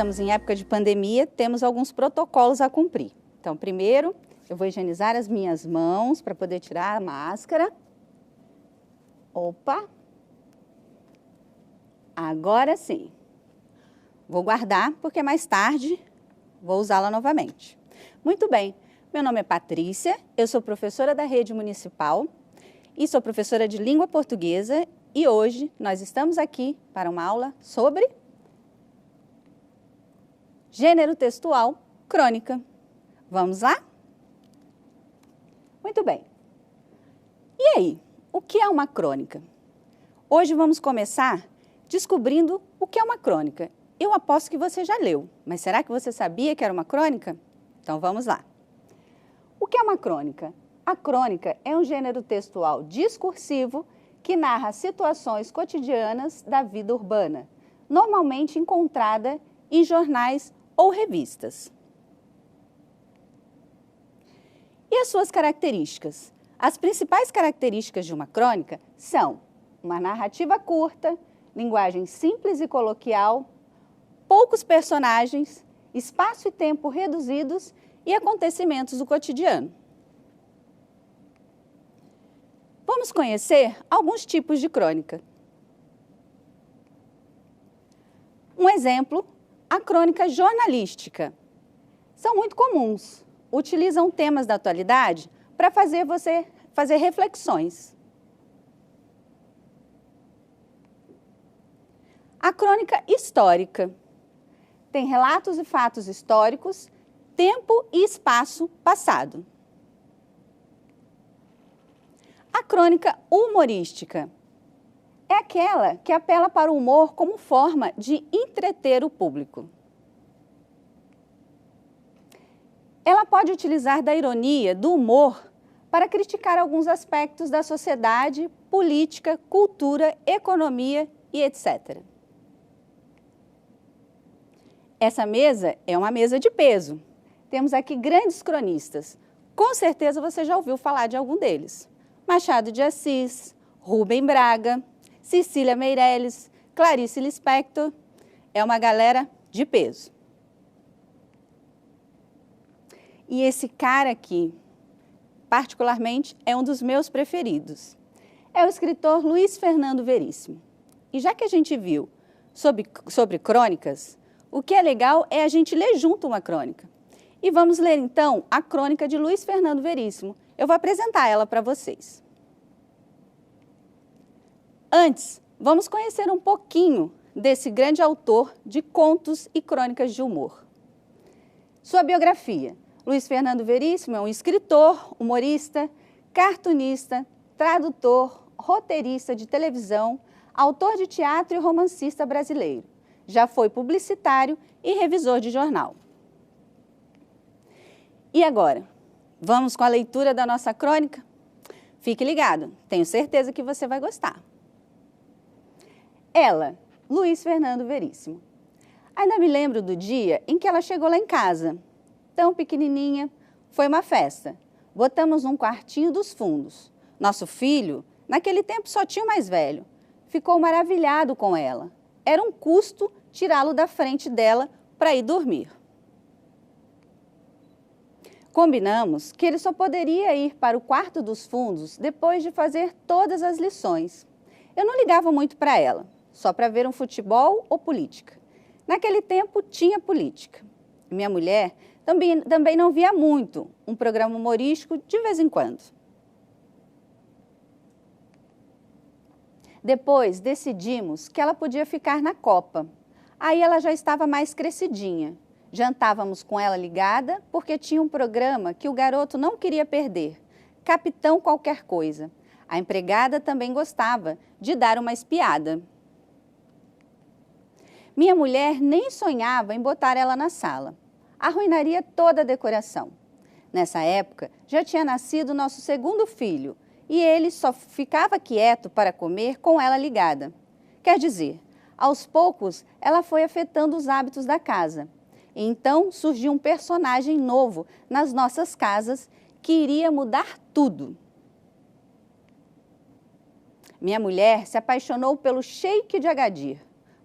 estamos em época de pandemia, temos alguns protocolos a cumprir. Então, primeiro, eu vou higienizar as minhas mãos para poder tirar a máscara. Opa! Agora sim. Vou guardar, porque mais tarde vou usá-la novamente. Muito bem, meu nome é Patrícia, eu sou professora da rede municipal e sou professora de língua portuguesa e hoje nós estamos aqui para uma aula sobre gênero textual crônica. Vamos lá? Muito bem. E aí, o que é uma crônica? Hoje vamos começar descobrindo o que é uma crônica. Eu aposto que você já leu, mas será que você sabia que era uma crônica? Então vamos lá. O que é uma crônica? A crônica é um gênero textual discursivo que narra situações cotidianas da vida urbana, normalmente encontrada em jornais ou revistas. E as suas características? As principais características de uma crônica são uma narrativa curta, linguagem simples e coloquial, poucos personagens, espaço e tempo reduzidos e acontecimentos do cotidiano. Vamos conhecer alguns tipos de crônica. Um exemplo, a crônica jornalística. São muito comuns, utilizam temas da atualidade para fazer você fazer reflexões. A crônica histórica tem relatos e fatos históricos, tempo e espaço passado. A crônica humorística é aquela que apela para o humor como forma de entreter o público. Ela pode utilizar da ironia, do humor, para criticar alguns aspectos da sociedade, política, cultura, economia e etc. Essa mesa é uma mesa de peso. Temos aqui grandes cronistas. Com certeza você já ouviu falar de algum deles. Machado de Assis, Rubem Braga, Cecília Meirelles, Clarice Lispector. É uma galera de peso. E esse cara aqui, particularmente, é um dos meus preferidos. É o escritor Luiz Fernando Veríssimo. E já que a gente viu sobre crônicas, o que é legal é a gente ler junto uma crônica. E vamos ler, então, a crônica de Luiz Fernando Veríssimo. Eu vou apresentar ela para vocês. Antes, vamos conhecer um pouquinho desse grande autor de contos e crônicas de humor. Sua biografia. Luiz Fernando Veríssimo é um escritor, humorista, cartunista, tradutor, roteirista de televisão, autor de teatro e romancista brasileiro. Já foi publicitário e revisor de jornal. E agora, vamos com a leitura da nossa crônica? Fique ligado, tenho certeza que você vai gostar. Ela, Luiz Fernando Veríssimo. Ainda me lembro do dia em que ela chegou lá em casa. Tão pequenininha, foi uma festa. Botamos num quartinho dos fundos. Nosso filho, naquele tempo só tinha o mais velho, ficou maravilhado com ela. Era um custo tirá-lo da frente dela para ir dormir. Combinamos que ele só poderia ir para o quarto dos fundos depois de fazer todas as lições. Eu não ligava muito para ela, só para ver um futebol ou política. Naquele tempo tinha política. Minha mulher também não via muito, um programa humorístico de vez em quando. Depois decidimos que ela podia ficar na copa. Aí ela já estava mais crescidinha. Jantávamos com ela ligada porque tinha um programa que o garoto não queria perder, Capitão Qualquer Coisa. A empregada também gostava de dar uma espiada. Minha mulher nem sonhava em botar ela na sala. Arruinaria toda a decoração. Nessa época, já tinha nascido nosso segundo filho e ele só ficava quieto para comer com ela ligada. Quer dizer, aos poucos, ela foi afetando os hábitos da casa. E então surgiu um personagem novo nas nossas casas que iria mudar tudo. Minha mulher se apaixonou pelo Sheik de Agadir.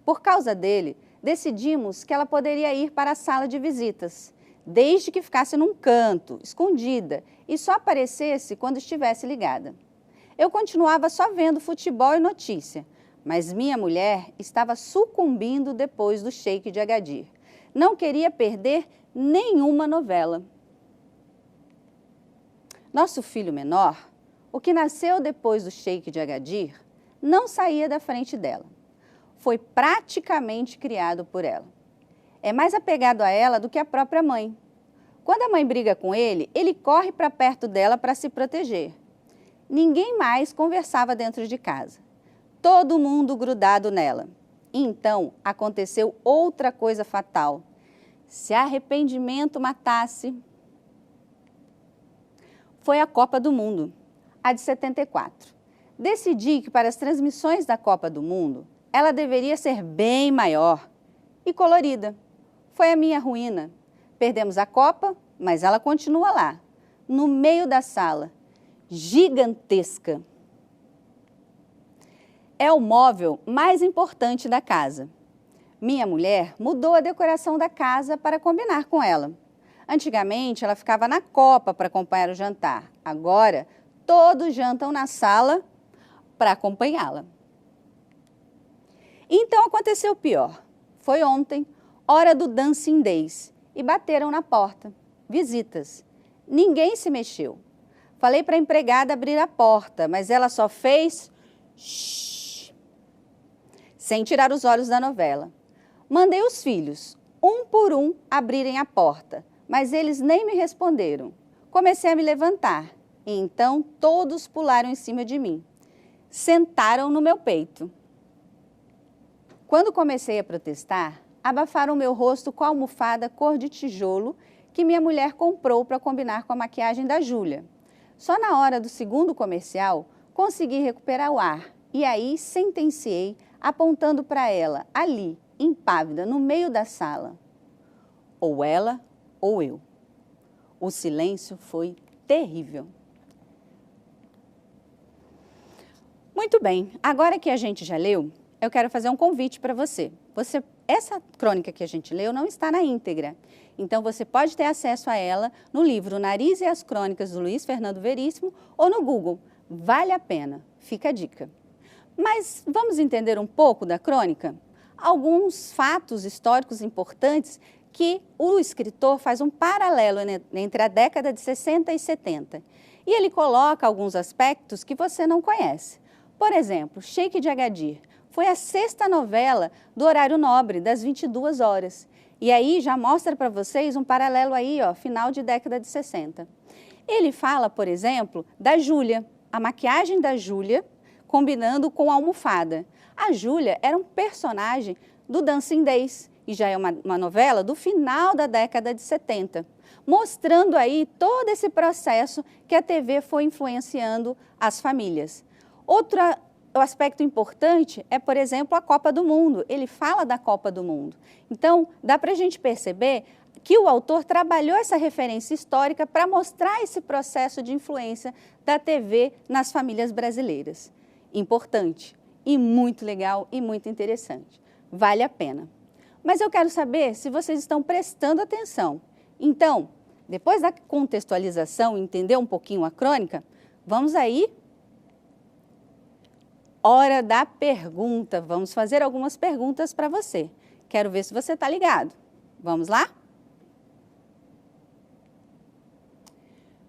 Por causa dele, decidimos que ela poderia ir para a sala de visitas, desde que ficasse num canto, escondida, e só aparecesse quando estivesse ligada. Eu continuava só vendo futebol e notícia, mas minha mulher estava sucumbindo depois do Sheik de Agadir. Não queria perder nenhuma novela. Nosso filho menor, o que nasceu depois do Sheik de Agadir, não saía da frente dela. Foi praticamente criado por ela. É mais apegado a ela do que a própria mãe. Quando a mãe briga com ele, ele corre para perto dela para se proteger. Ninguém mais conversava dentro de casa. Todo mundo grudado nela. E então aconteceu outra coisa fatal. Se arrependimento matasse, foi a Copa do Mundo, a de 74. Decidi que para as transmissões da Copa do Mundo, ela deveria ser bem maior e colorida. Foi a minha ruína. Perdemos a Copa, mas ela continua lá, no meio da sala, gigantesca. É o móvel mais importante da casa. Minha mulher mudou a decoração da casa para combinar com ela. Antigamente, ela ficava na copa para acompanhar o jantar. Agora, todos jantam na sala para acompanhá-la. Então, aconteceu o pior. Foi ontem, hora do Dancing Days, e bateram na porta. Visitas. Ninguém se mexeu. Falei para a empregada abrir a porta, mas ela só fez shhh, sem tirar os olhos da novela. Mandei os filhos, um por um, abrirem a porta, mas eles nem me responderam. Comecei a me levantar e então todos pularam em cima de mim. Sentaram no meu peito. Quando comecei a protestar, abafaram meu rosto com a almofada cor de tijolo que minha mulher comprou para combinar com a maquiagem da Júlia. Só na hora do segundo comercial, consegui recuperar o ar e aí sentenciei, apontando para ela, ali, impávida, no meio da sala. Ou ela ou eu. O silêncio foi terrível. Muito bem, agora que a gente já leu, eu quero fazer um convite para você. Essa crônica que a gente leu não está na íntegra, então você pode ter acesso a ela no livro O Nariz e as Crônicas do Luiz Fernando Veríssimo ou no Google. Vale a pena, fica a dica. Mas vamos entender um pouco da crônica? Alguns fatos históricos importantes que o escritor faz um paralelo entre a década de 60 e 70. E ele coloca alguns aspectos que você não conhece. Por exemplo, Sheik de Agadir foi a 6ª novela do horário nobre, das 22 horas. E aí já mostra para vocês um paralelo aí, ó, final de década de 60. Ele fala, por exemplo, da Júlia, a maquiagem da Júlia combinando com a almofada. A Júlia era um personagem do Dancing Days e já é uma novela do final da década de 70, mostrando aí todo esse processo que a TV foi influenciando as famílias. Outro aspecto importante é, por exemplo, a Copa do Mundo. Ele fala da Copa do Mundo. Então, dá para a gente perceber que o autor trabalhou essa referência histórica para mostrar esse processo de influência da TV nas famílias brasileiras. Importante e muito legal e muito interessante. Vale a pena. Mas eu quero saber se vocês estão prestando atenção. Então, depois da contextualização, entender um pouquinho a crônica, vamos aí. Hora da pergunta. Vamos fazer algumas perguntas para você. Quero ver se você está ligado. Vamos lá?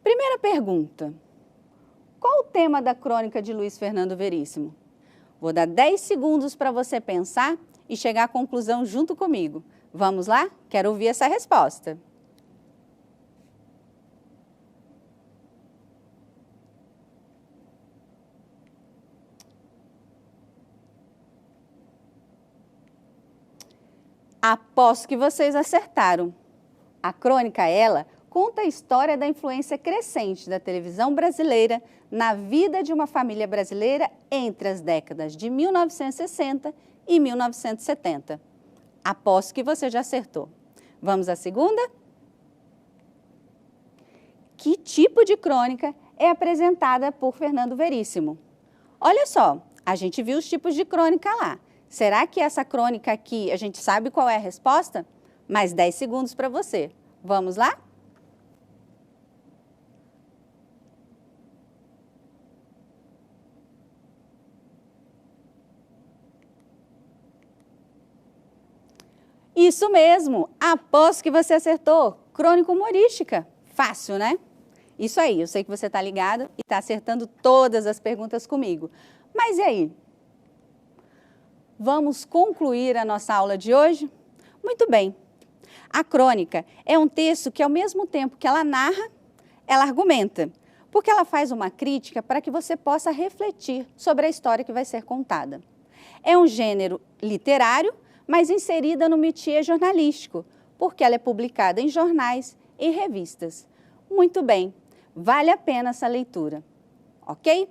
Primeira pergunta. Qual o tema da crônica de Luiz Fernando Veríssimo? Vou dar 10 segundos para você pensar e chegar à conclusão junto comigo. Vamos lá? Quero ouvir essa resposta. Aposto que vocês acertaram. A crônica, ela, conta a história da influência crescente da televisão brasileira na vida de uma família brasileira entre as décadas de 1960 e 1970. Aposto que você já acertou. Vamos à segunda? Que tipo de crônica é apresentada por Fernando Veríssimo? Olha só, a gente viu os tipos de crônica lá. Será que essa crônica aqui, a gente sabe qual é a resposta? Mais 10 segundos para você. Vamos lá? Isso mesmo, aposto que você acertou. Crônica humorística. Fácil, né? Isso aí, eu sei que você está ligado e está acertando todas as perguntas comigo. Mas e aí? Vamos concluir a nossa aula de hoje? Muito bem. A crônica é um texto que, ao mesmo tempo que ela narra, ela argumenta, porque ela faz uma crítica para que você possa refletir sobre a história que vai ser contada. É um gênero literário, mas inserida no métier jornalístico, porque ela é publicada em jornais e revistas. Muito bem, vale a pena essa leitura, ok?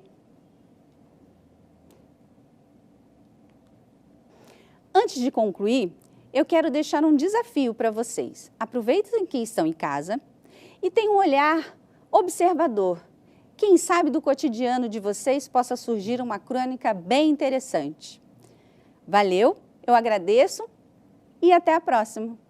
Antes de concluir, eu quero deixar um desafio para vocês. Aproveitem que estão em casa e tenham um olhar observador. Quem sabe do cotidiano de vocês possa surgir uma crônica bem interessante. Valeu, eu agradeço e até a próxima!